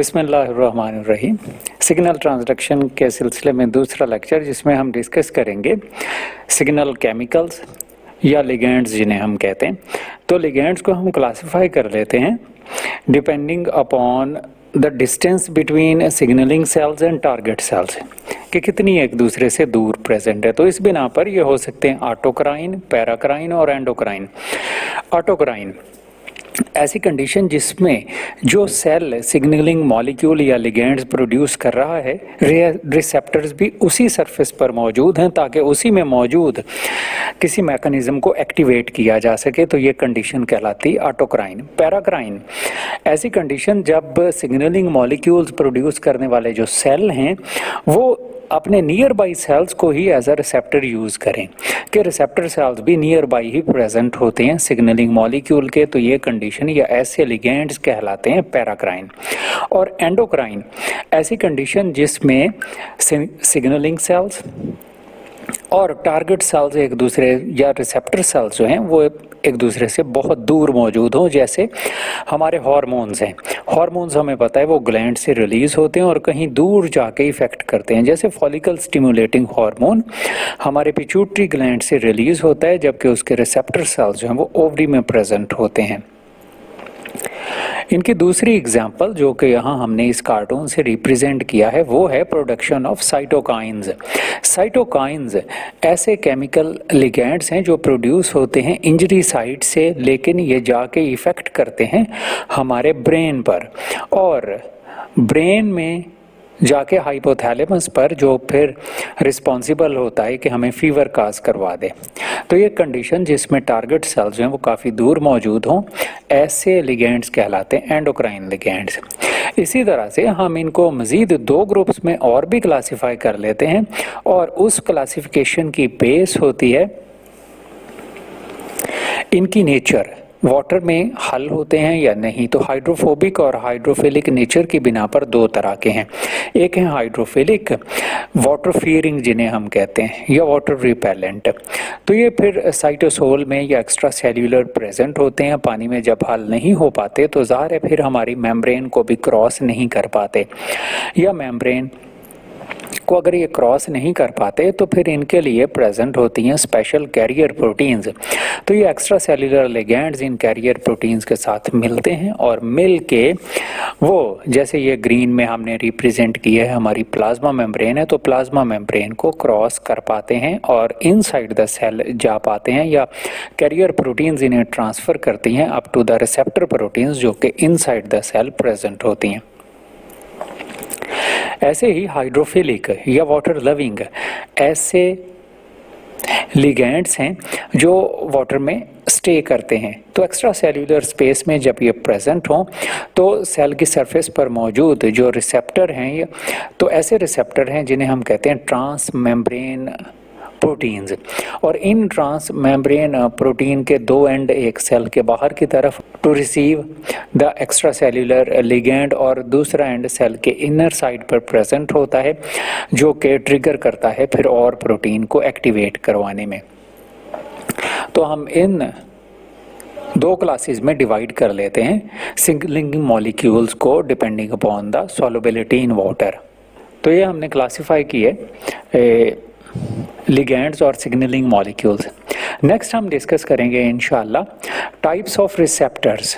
बिस्मिल्लाहिर्रहमानिर्रहीम। Signal transduction के सिलसिले में दूसरा लेक्चर जिसमें हम डिस्कस करेंगे सिग्नल केमिकल्स या लिगेंड्स जिन्हें हम कहते हैं। तो लिगेंड्स को हम क्लासिफाई कर लेते हैं depending upon the distance between signalling cells and target cells कि कितनी एक दूसरे से दूर प्रेजेंट है। तो इस बिना पर ये हो सकते हैं ऑटोक्राइन, पैराक्राइन और एंडोक्राइन। ऑटोक्राइन ऐसी कंडीशन जिसमें जो सेल सिग्नलिंग मॉलिक्यूल या लिगेंड्स प्रोड्यूस कर रहा है, रिसेप्टर्स भी उसी सरफेस पर मौजूद हैं ताकि उसी में मौजूद किसी मैकेनिज्म को एक्टिवेट किया जा सके। तो ये कंडीशन कहलाती है ऑटोक्राइन। पैराक्राइन ऐसी कंडीशन जब सिग्नलिंग मॉलिक्यूल्स प्रोड्यूस करने वाले जो सेल हैं वो अपने नियर बाई सेल्स को ही एज अ रिसेप्टर यूज़ करें कि रिसेप्टर सेल्स भी नियर बाई ही प्रेजेंट होते हैं सिग्नलिंग मॉलिक्यूल के। तो ये कंडीशन या ऐसे लिगेंड्स कहलाते हैं पैराक्राइन। और एंडोक्राइन ऐसी कंडीशन जिसमें सिग्नलिंग सेल्स और टारगेट सेल्स एक दूसरे या रिसेप्टर सेल्स जो हैं वो एक दूसरे से बहुत दूर मौजूद हों। जैसे हमारे हार्मोन्स हैं, हार्मोन्स हमें पता है वो ग्लैंड से रिलीज होते हैं और कहीं दूर जाके इफेक्ट करते हैं। जैसे फॉलिकल स्टिमुलेटिंग हार्मोन हमारे पिट्यूटरी ग्लैंड से रिलीज होता है जबकि उसके रिसेप्टर सेल्स जो हैं वो ओवरी में प्रेजेंट होते हैं। इनकी दूसरी एग्जाम्पल जो कि यहाँ हमने इस कार्टून से रिप्रेजेंट किया है वो है प्रोडक्शन ऑफ साइटोकाइंस। साइटोकाइंस ऐसे केमिकल लिगेंड्स हैं जो प्रोड्यूस होते हैं इंजरी साइट से, लेकिन ये जाके इफेक्ट करते हैं हमारे ब्रेन पर और ब्रेन में जाके हाइपोथैलेमस पर, जो फिर रिस्पॉन्सिबल होता है कि हमें फीवर काज करवा दे। तो ये कंडीशन जिसमें टारगेट सेल्स जो हैं वो काफ़ी दूर मौजूद हों, ऐसे लिगेंड्स कहलाते हैं एंडोक्राइन लिगेंड्स। इसी तरह से हम इनको मज़ीद दो ग्रुप्स में और भी क्लासीफाई कर लेते हैं और उस क्लासिफिकेशन की बेस होती है इनकी नेचर, वाटर में हल होते हैं या नहीं। तो हाइड्रोफोबिक और हाइड्रोफिलिक नेचर की बिना पर दो तरह के हैं। एक है हाइड्रोफिलिक, वाटर फियरिंग जिन्हें हम कहते हैं, या वाटर रिपेलेंट। तो ये फिर साइटोसोल में या एक्स्ट्रा सेल्यूलर प्रेजेंट होते हैं। पानी में जब हल नहीं हो पाते तो ज़ाहिर है फिर हमारी मेम्ब्रेन को भी क्रॉस नहीं कर पाते, या मेम्ब्रेन को अगर ये क्रॉस नहीं कर पाते तो फिर इनके लिए प्रेजेंट होती हैं स्पेशल कैरियर प्रोटीन्स। तो ये एक्स्ट्रा सेल्यूलर लिगेंड्स इन कैरियर प्रोटीन्स के साथ मिलते हैं और मिल के वो, जैसे ये ग्रीन में हमने रिप्रेजेंट किया है हमारी प्लाज्मा मेम्ब्रेन है, तो प्लाज्मा मेम्ब्रेन को क्रॉस कर पाते हैं और इनसाइड द सेल जा पाते हैं, या कैरियर प्रोटीन्स इन्हें ट्रांसफ़र करती हैं up to the receptor proteins जो कि इनसाइड द सेल प्रेजेंट होती हैं। ऐसे ही हाइड्रोफिलिक या वाटर लविंग ऐसे लिगेंड्स हैं जो वाटर में स्टे करते हैं। तो एक्स्ट्रा सेल्यूलर स्पेस में जब ये प्रेजेंट हों तो सेल की सरफेस पर मौजूद जो रिसेप्टर हैं, तो ऐसे रिसेप्टर हैं जिन्हें हम कहते हैं ट्रांस मेम्ब्रेन प्रोटीन्स। और इन ट्रांस मेम्ब्रेन प्रोटीन के दो एंड, एक सेल के बाहर की तरफ to receive the extracellular ligand और दूसरा एंड सेल के इनर साइड पर प्रेजेंट होता है जो कि ट्रिगर करता है फिर और प्रोटीन को एक्टिवेट करवाने में। तो हम इन दो क्लासेस में डिवाइड कर लेते हैं सिग्नलिंग मॉलिक्यूल्स को depending upon the solubility in water. तो ये हमने क्लासीफाई किए लिगेंड्स और सिग्नलिंग मॉलिक्यूल्स। नेक्स्ट हम डिस्कस करेंगे इंशाल्लाह टाइप्स ऑफ रिसेप्टर्स।